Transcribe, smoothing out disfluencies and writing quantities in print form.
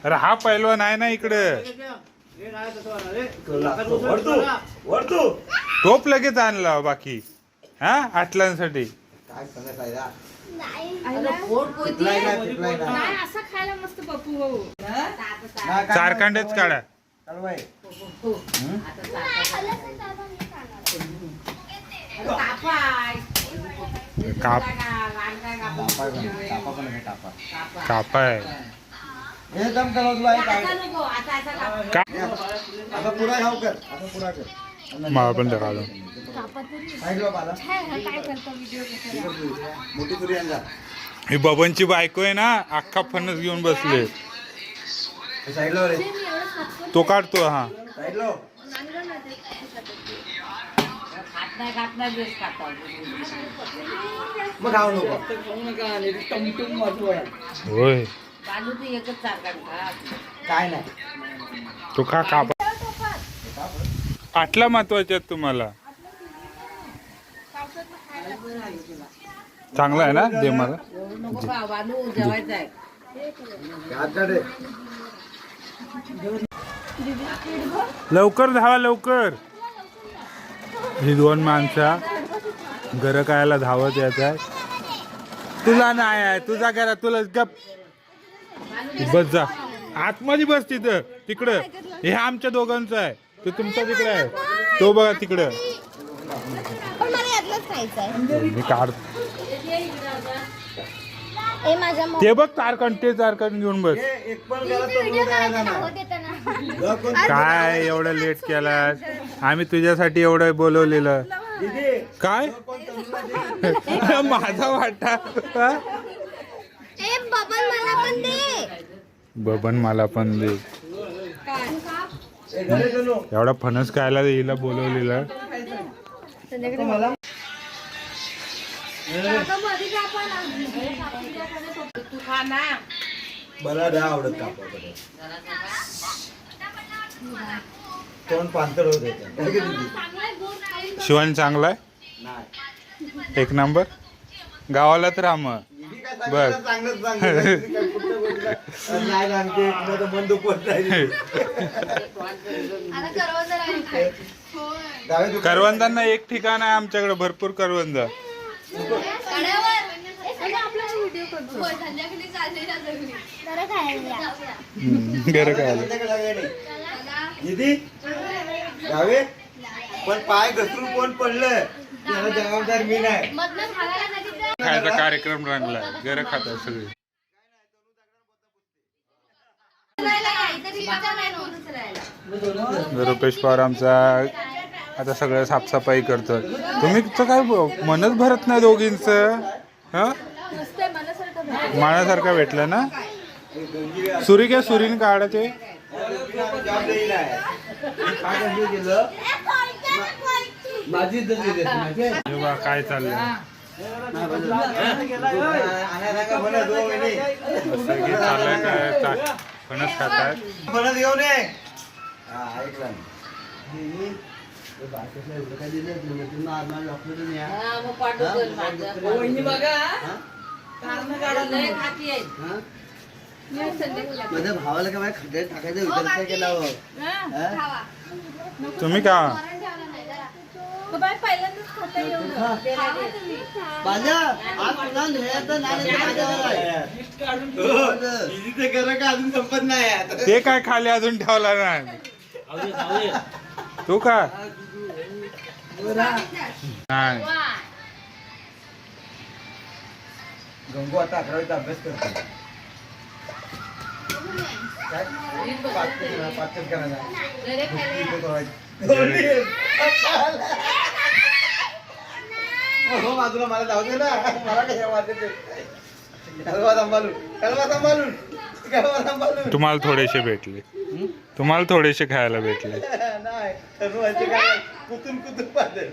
अरे हा पैलवान आहे ना इकडे टोप लगेच आणला बाकी हा आटलांसाठी चारकांडेच काढा कापाय मला पण दाखवलं ही बबनची बायको आहे ना अख्खा फणस घेऊन बसले तो काढतो हा होय काय नाही तो का कापा आटला महत्वाचे आहेत तुम्हाला चांगला आहे ना दे मला लवकर धावा लवकर ही दोन माणसा घर कायला धावत येत आहे तुला नाही आहे तुझा घरा तुला गप बस जा आतमध्ये बस तिथं तिकडं हे आमच्या दोघांचं आहे तो तुमचा तिकडे आहे तो बघा तिकडं मी काढ ते बघ तारकण घेऊन बस काय एवढं लेट केला आम्ही तुझ्यासाठी एवढं बोलवलेलं काय माझा वाटा बबन मला पण दे एवढा फणस खायला हिला बोलवलेलं मला नाही आवडत तोंड पांतळ होते शिवण चांगला आहे एक नंबर गावाला तर राम बस करवंदांना एक ठिकाण आहे आमच्याकडे भरपूर करवंद घर काय पण पाय घसरून कोण पडलं त्याला जबाबदार मी नाही खायचा कार्यक्रम रंगला घर खातात सगळे रुपेश पवार आमचा आता सगळं साफसफाई करतो तुम्ही तर काय मनच भरत नाही दोघींचं हा मानासारखा भेटला ना सुरी घ्या सुरीने काढायचे काय चाललंय चाललंय काय फणस खातात फणस घेऊन ये माझ्या भावाला काय खड्ड्यात टाकायचा विचार काय केला तुम्ही का अजून संपत नाही ते काय खाली अजून ठेवला नाही तू का नाही गंगू आता 11वीचा अभ्यास करतो बाजूला मला जाऊ दे ना मला कशा वाटते तुम्हाला थोडेसे भेटले तुम्हाला थोडेसे खायला भेटले नाही कुतून पाहते